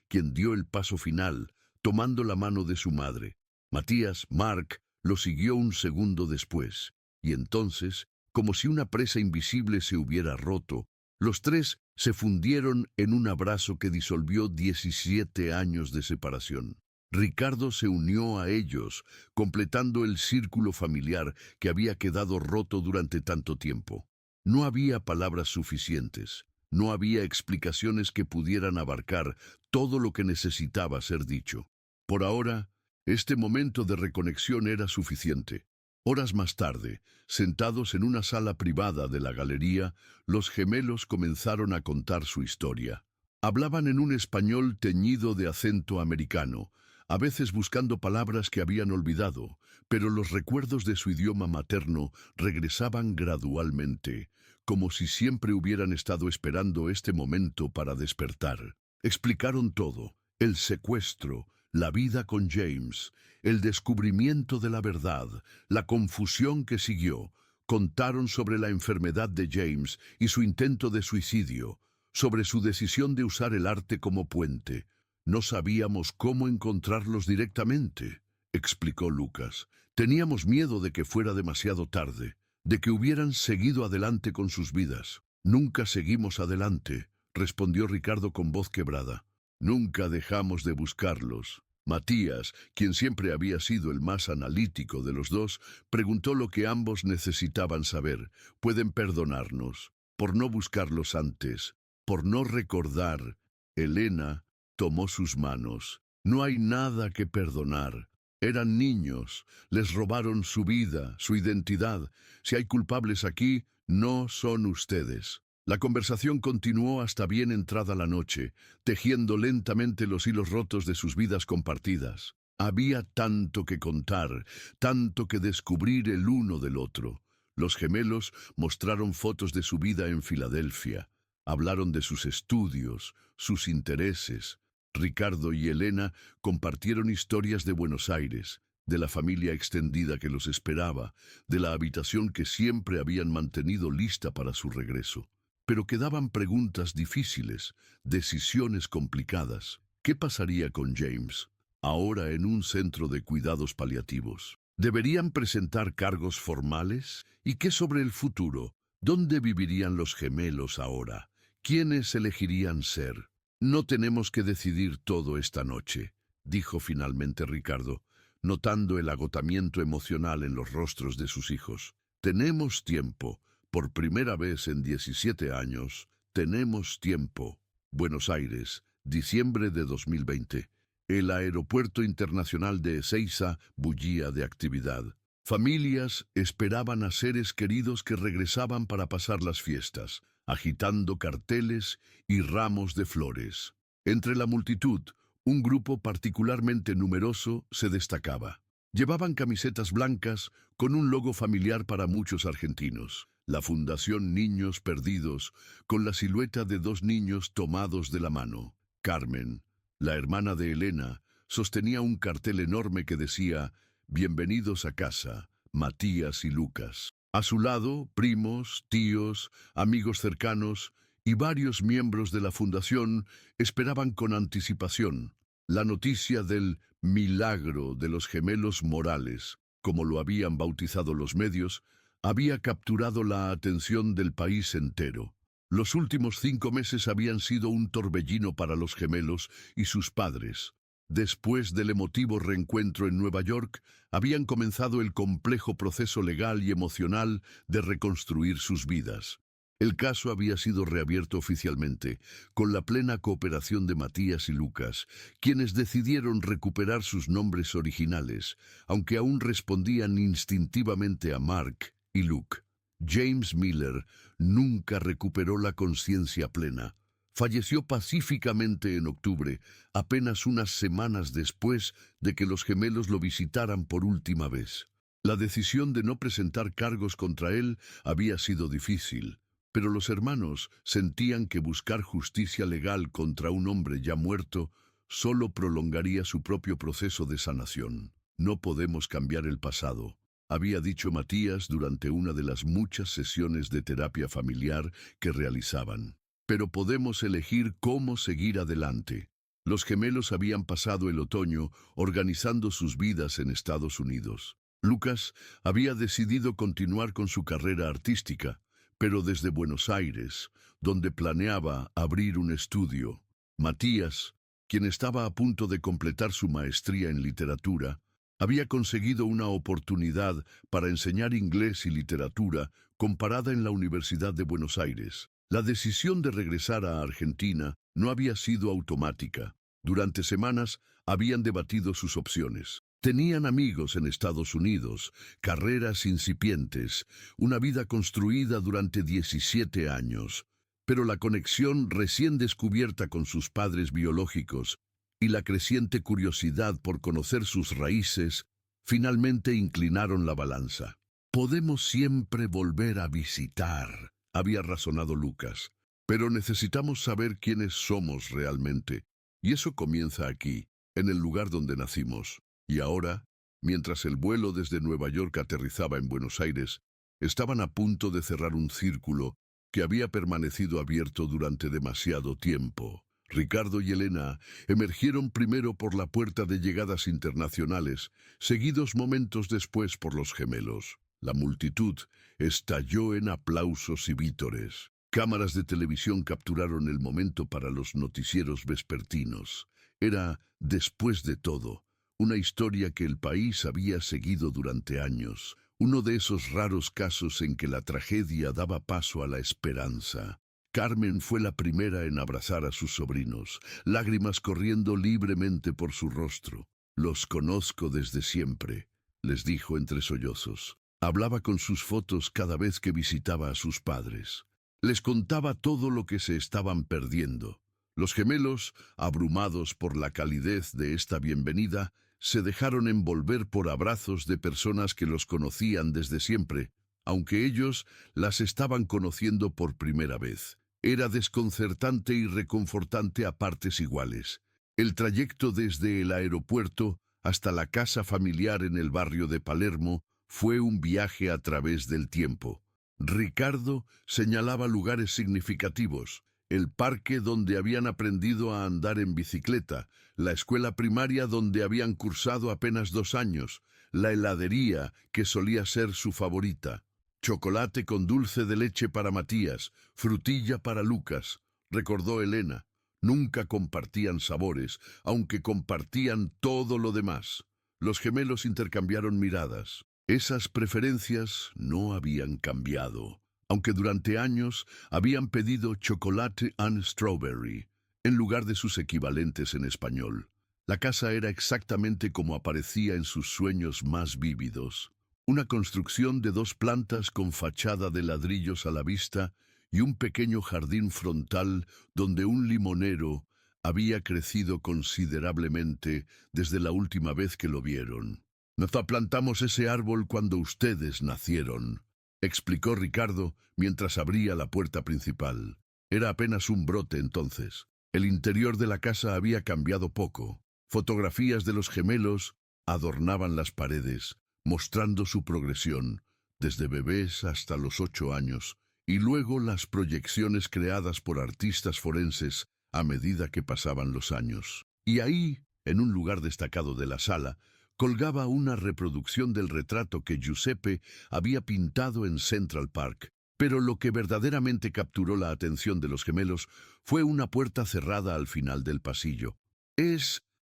Speaker 1: quien dio el paso final, tomando la mano de su madre. Matías, Mark, lo siguió un segundo después, y entonces, como si una presa invisible se hubiera roto, los tres se fundieron en un abrazo que disolvió 17 años de separación. Ricardo se unió a ellos, completando el círculo familiar que había quedado roto durante tanto tiempo. No había palabras suficientes, no había explicaciones que pudieran abarcar todo lo que necesitaba ser dicho. Por ahora, este momento de reconexión era suficiente. Horas más tarde, sentados en una sala privada de la galería, los gemelos comenzaron a contar su historia. Hablaban en un español teñido de acento americano, a veces buscando palabras que habían olvidado, pero los recuerdos de su idioma materno regresaban gradualmente, como si siempre hubieran estado esperando este momento para despertar. Explicaron todo: el secuestro, la vida con James, el descubrimiento de la verdad, la confusión que siguió. Contaron sobre la enfermedad de James y su intento de suicidio, sobre su decisión de usar el arte como puente. No sabíamos cómo encontrarlos directamente, explicó Lucas. Teníamos miedo de que fuera demasiado tarde, de que hubieran seguido adelante con sus vidas. Nunca seguimos adelante, respondió Ricardo con voz quebrada. Nunca dejamos de buscarlos. Matías, quien siempre había sido el más analítico de los dos, preguntó lo que ambos necesitaban saber. ¿Pueden perdonarnos por no buscarlos antes, por no recordar? Elena tomó sus manos. No hay nada que perdonar. Eran niños, les robaron su vida, su identidad. Si hay culpables aquí, no son ustedes. La conversación continuó hasta bien entrada la noche, tejiendo lentamente los hilos rotos de sus vidas compartidas. Había tanto que contar, tanto que descubrir el uno del otro. Los gemelos mostraron fotos de su vida en Filadelfia. Hablaron de sus estudios, sus intereses. Ricardo y Elena compartieron historias de Buenos Aires, de la familia extendida que los esperaba, de la habitación que siempre habían mantenido lista para su regreso. Pero quedaban preguntas difíciles, decisiones complicadas. ¿Qué pasaría con James, ahora en un centro de cuidados paliativos? ¿Deberían presentar cargos formales? ¿Y qué sobre el futuro? ¿Dónde vivirían los gemelos ahora? ¿Quiénes elegirían ser? No tenemos que decidir todo esta noche, dijo finalmente Ricardo, notando el agotamiento emocional en los rostros de sus hijos. Tenemos tiempo. Por primera vez en 17 años, tenemos tiempo. Buenos Aires, diciembre de 2020. El aeropuerto internacional de Ezeiza bullía de actividad. Familias esperaban a seres queridos que regresaban para pasar las fiestas, agitando carteles y ramos de flores. Entre la multitud, un grupo particularmente numeroso se destacaba. Llevaban camisetas blancas con un logo familiar para muchos argentinos. La Fundación Niños Perdidos, con la silueta de dos niños tomados de la mano. Carmen, la hermana de Elena, sostenía un cartel enorme que decía: «Bienvenidos a casa, Matías y Lucas». A su lado, primos, tíos, amigos cercanos y varios miembros de la fundación esperaban con anticipación la noticia del milagro de los gemelos Morales, como lo habían bautizado los medios. Había capturado la atención del país entero. Los últimos 5 meses habían sido un torbellino para los gemelos y sus padres. Después del emotivo reencuentro en Nueva York, habían comenzado el complejo proceso legal y emocional de reconstruir sus vidas. El caso había sido reabierto oficialmente, con la plena cooperación de Matías y Lucas, quienes decidieron recuperar sus nombres originales, aunque aún respondían instintivamente a Mark y Luke. James Miller nunca recuperó la conciencia plena. Falleció pacíficamente en octubre, apenas unas semanas después de que los gemelos lo visitaran por última vez. La decisión de no presentar cargos contra él había sido difícil, pero los hermanos sentían que buscar justicia legal contra un hombre ya muerto solo prolongaría su propio proceso de sanación. No podemos cambiar el pasado, había dicho Matías durante una de las muchas sesiones de terapia familiar que realizaban. Pero podemos elegir cómo seguir adelante. Los gemelos habían pasado el otoño organizando sus vidas en Estados Unidos. Lucas había decidido continuar con su carrera artística, pero desde Buenos Aires, donde planeaba abrir un estudio. Matías, quien estaba a punto de completar su maestría en literatura, había conseguido una oportunidad para enseñar inglés y literatura comparada en la Universidad de Buenos Aires. La decisión de regresar a Argentina no había sido automática. Durante semanas habían debatido sus opciones. Tenían amigos en Estados Unidos, carreras incipientes, una vida construida durante 17 años, pero la conexión recién descubierta con sus padres biológicos y la creciente curiosidad por conocer sus raíces finalmente inclinaron la balanza. Podemos siempre volver a visitar, había razonado Lucas, pero necesitamos saber quiénes somos realmente, y eso comienza aquí, en el lugar donde nacimos. Y ahora, mientras el vuelo desde Nueva York aterrizaba en Buenos Aires, estaban a punto de cerrar un círculo que había permanecido abierto durante demasiado tiempo. Ricardo y Elena emergieron primero por la puerta de llegadas internacionales, seguidos momentos después por los gemelos. La multitud estalló en aplausos y vítores. Cámaras de televisión capturaron el momento para los noticieros vespertinos. Era, después de todo, una historia que el país había seguido durante años, uno de esos raros casos en que la tragedia daba paso a la esperanza. Carmen fue la primera en abrazar a sus sobrinos, lágrimas corriendo libremente por su rostro. «Los conozco desde siempre», les dijo entre sollozos. Hablaba con sus fotos cada vez que visitaba a sus padres. Les contaba todo lo que se estaban perdiendo. Los gemelos, abrumados por la calidez de esta bienvenida, se dejaron envolver por abrazos de personas que los conocían desde siempre, aunque ellos las estaban conociendo por primera vez. Era desconcertante y reconfortante a partes iguales. El trayecto desde el aeropuerto hasta la casa familiar en el barrio de Palermo fue un viaje a través del tiempo. Ricardo señalaba lugares significativos: el parque donde habían aprendido a andar en bicicleta, la escuela primaria donde habían cursado apenas 2 años, la heladería que solía ser su favorita. Chocolate con dulce de leche para Matías, frutilla para Lucas, recordó Elena. Nunca compartían sabores, aunque compartían todo lo demás. Los gemelos intercambiaron miradas. Esas preferencias no habían cambiado, aunque durante años habían pedido chocolate and strawberry, en lugar de sus equivalentes en español. La casa era exactamente como aparecía en sus sueños más vívidos. Una construcción de 2 plantas con fachada de ladrillos a la vista y un pequeño jardín frontal donde un limonero había crecido considerablemente desde la última vez que lo vieron. «Nos plantamos ese árbol cuando ustedes nacieron», explicó Ricardo mientras abría la puerta principal. Era apenas un brote entonces. El interior de la casa había cambiado poco. Fotografías de los gemelos adornaban las paredes, mostrando su progresión, desde bebés hasta los 8 años, y luego las proyecciones creadas por artistas forenses a medida que pasaban los años. Y ahí, en un lugar destacado de la sala, colgaba una reproducción del retrato que Giuseppe había pintado en Central Park. Pero lo que verdaderamente capturó la atención de los gemelos fue una puerta cerrada al final del pasillo.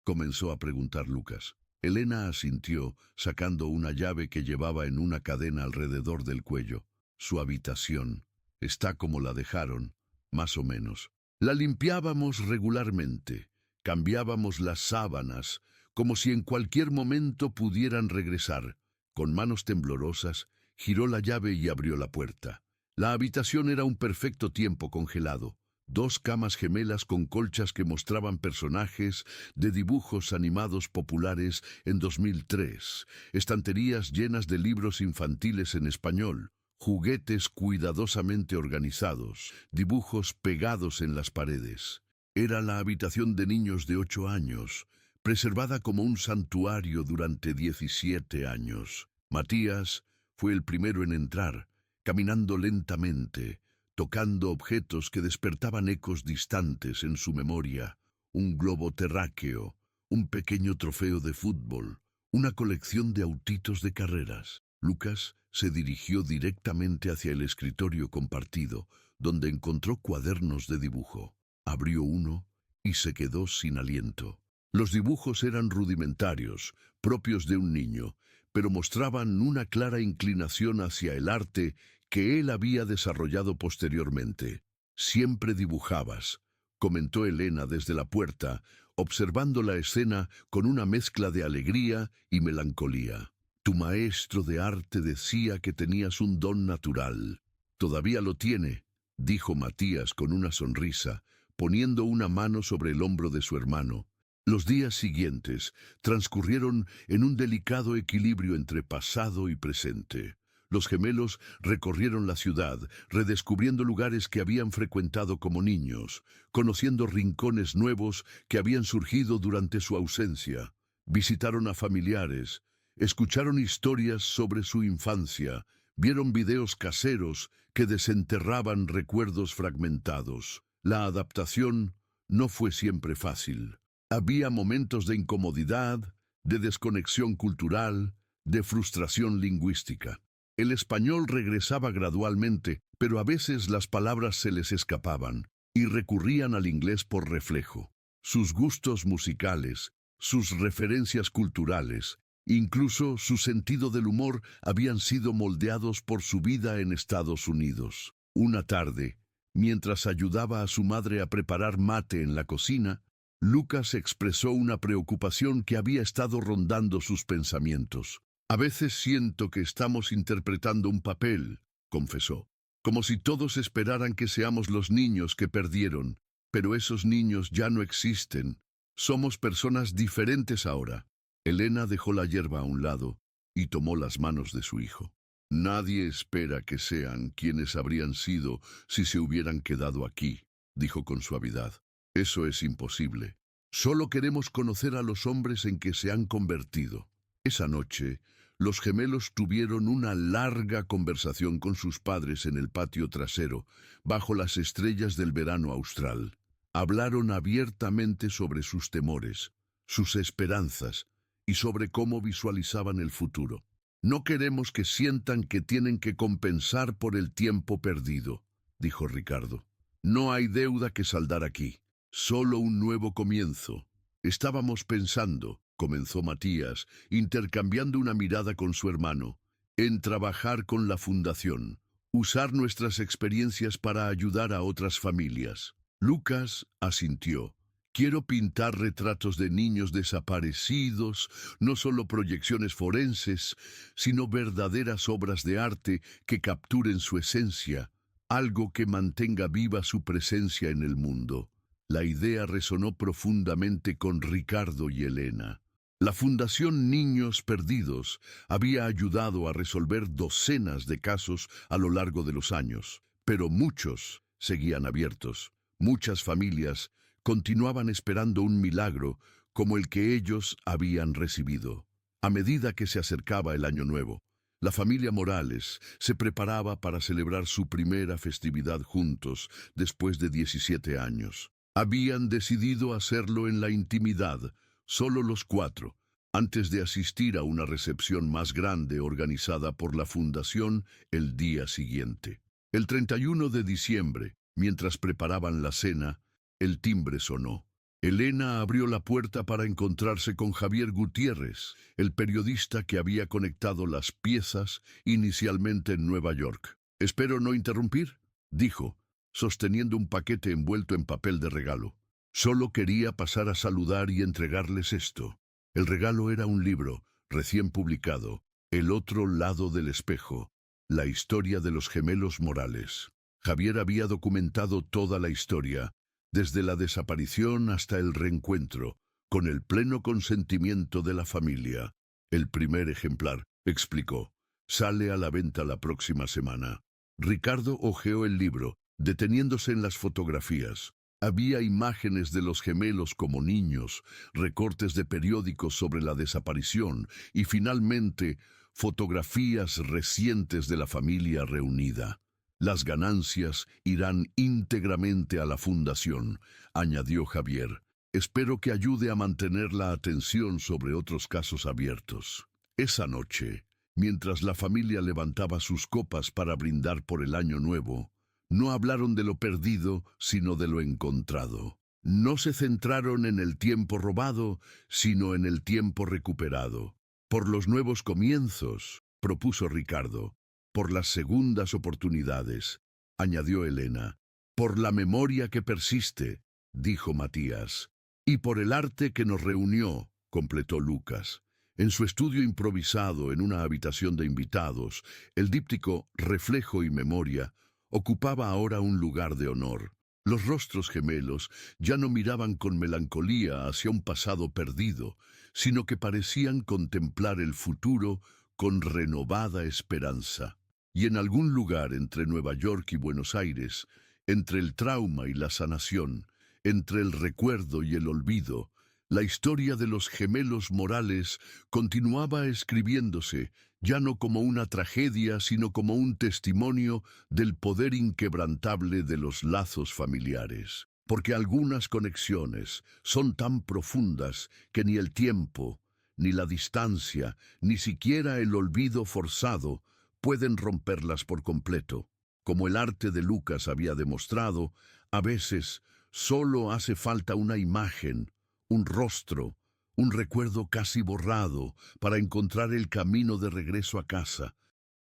Speaker 1: Comenzó a preguntar Lucas. Elena asintió, sacando una llave que llevaba en una cadena alrededor del cuello. Su habitación. Está como la dejaron, más o menos. La limpiábamos regularmente. Cambiábamos las sábanas, como si en cualquier momento pudieran regresar. Con manos temblorosas, giró la llave y abrió la puerta. La habitación era un perfecto tiempo congelado. 2 camas gemelas con colchas que mostraban personajes de dibujos animados populares en 2003, estanterías llenas de libros infantiles en español, juguetes cuidadosamente organizados, dibujos pegados en las paredes. Era la habitación de niños de 8 años, preservada como un santuario durante 17 años. Matías fue el primero en entrar, caminando lentamente, tocando objetos que despertaban ecos distantes en su memoria. Un globo terráqueo, un pequeño trofeo de fútbol, una colección de autitos de carreras. Lucas se dirigió directamente hacia el escritorio compartido, donde encontró cuadernos de dibujo. Abrió uno y se quedó sin aliento. Los dibujos eran rudimentarios, propios de un niño, pero mostraban una clara inclinación hacia el arte que él había desarrollado posteriormente. «Siempre dibujabas», comentó Elena desde la puerta, observando la escena con una mezcla de alegría y melancolía. «Tu maestro de arte decía que tenías un don natural. Todavía lo tiene», dijo Matías con una sonrisa, poniendo una mano sobre el hombro de su hermano. Los días siguientes transcurrieron en un delicado equilibrio entre pasado y presente. Los gemelos recorrieron la ciudad, redescubriendo lugares que habían frecuentado como niños, conociendo rincones nuevos que habían surgido durante su ausencia. Visitaron a familiares, escucharon historias sobre su infancia, vieron videos caseros que desenterraban recuerdos fragmentados. La adaptación no fue siempre fácil. Había momentos de incomodidad, de desconexión cultural, de frustración lingüística. El español regresaba gradualmente, pero a veces las palabras se les escapaban y recurrían al inglés por reflejo. Sus gustos musicales, sus referencias culturales, incluso su sentido del humor habían sido moldeados por su vida en Estados Unidos. Una tarde, mientras ayudaba a su madre a preparar mate en la cocina, Lucas expresó una preocupación que había estado rondando sus pensamientos. «A veces siento que estamos interpretando un papel», confesó, «como si todos esperaran que seamos los niños que perdieron, pero esos niños ya no existen. Somos personas diferentes ahora». Elena dejó la hierba a un lado y tomó las manos de su hijo. «Nadie espera que sean quienes habrían sido si se hubieran quedado aquí», dijo con suavidad. «Eso es imposible. Solo queremos conocer a los hombres en que se han convertido». Esa noche, los gemelos tuvieron una larga conversación con sus padres en el patio trasero, bajo las estrellas del verano austral. Hablaron abiertamente sobre sus temores, sus esperanzas y sobre cómo visualizaban el futuro. «No queremos que sientan que tienen que compensar por el tiempo perdido», dijo Ricardo. «No hay deuda que saldar aquí. Solo un nuevo comienzo. Estábamos pensando», comenzó Matías, intercambiando una mirada con su hermano, «en trabajar con la fundación, usar nuestras experiencias para ayudar a otras familias». Lucas asintió. «Quiero pintar retratos de niños desaparecidos, no solo proyecciones forenses, sino verdaderas obras de arte que capturen su esencia, algo que mantenga viva su presencia en el mundo». La idea resonó profundamente con Ricardo y Elena. La Fundación Niños Perdidos había ayudado a resolver docenas de casos a lo largo de los años, pero muchos seguían abiertos. Muchas familias continuaban esperando un milagro como el que ellos habían recibido. A medida que se acercaba el Año Nuevo, la familia Morales se preparaba para celebrar su primera festividad juntos después de 17 años. Habían decidido hacerlo en la intimidad, solo los 4, antes de asistir a una recepción más grande organizada por la Fundación el día siguiente. El 31 de diciembre, mientras preparaban la cena, el timbre sonó. Elena abrió la puerta para encontrarse con Javier Gutiérrez, el periodista que había conectado las piezas inicialmente en Nueva York. «Espero no interrumpir», dijo, sosteniendo un paquete envuelto en papel de regalo. «Solo quería pasar a saludar y entregarles esto». El regalo era un libro, recién publicado, El otro lado del espejo, la historia de los gemelos Morales. Javier había documentado toda la historia, desde la desaparición hasta el reencuentro, con el pleno consentimiento de la familia. «El primer ejemplar», explicó, «sale a la venta la próxima semana». Ricardo hojeó el libro, deteniéndose en las fotografías. Había imágenes de los gemelos como niños, recortes de periódicos sobre la desaparición y finalmente fotografías recientes de la familia reunida. Las ganancias irán íntegramente a la fundación, añadió Javier. Espero que ayude a mantener la atención sobre otros casos abiertos. Esa noche, mientras la familia levantaba sus copas para brindar por el año nuevo, no hablaron de lo perdido, sino de lo encontrado. No se centraron en el tiempo robado, sino en el tiempo recuperado. Por los nuevos comienzos, propuso Ricardo. Por las segundas oportunidades, añadió Elena. Por la memoria que persiste, dijo Matías. Y por el arte que nos reunió, completó Lucas. En su estudio improvisado en una habitación de invitados, el díptico Reflejo y Memoria ocupaba ahora un lugar de honor. Los rostros gemelos ya no miraban con melancolía hacia un pasado perdido, sino que parecían contemplar el futuro con renovada esperanza. Y en algún lugar entre Nueva York y Buenos Aires, entre el trauma y la sanación, entre el recuerdo y el olvido, la historia de los gemelos Morales continuaba escribiéndose, ya no como una tragedia, sino como un testimonio del poder inquebrantable de los lazos familiares. Porque algunas conexiones son tan profundas que ni el tiempo, ni la distancia, ni siquiera el olvido forzado pueden romperlas por completo. Como el arte de Lucas había demostrado, a veces solo hace falta una imagen, un rostro, un recuerdo casi borrado para encontrar el camino de regreso a casa,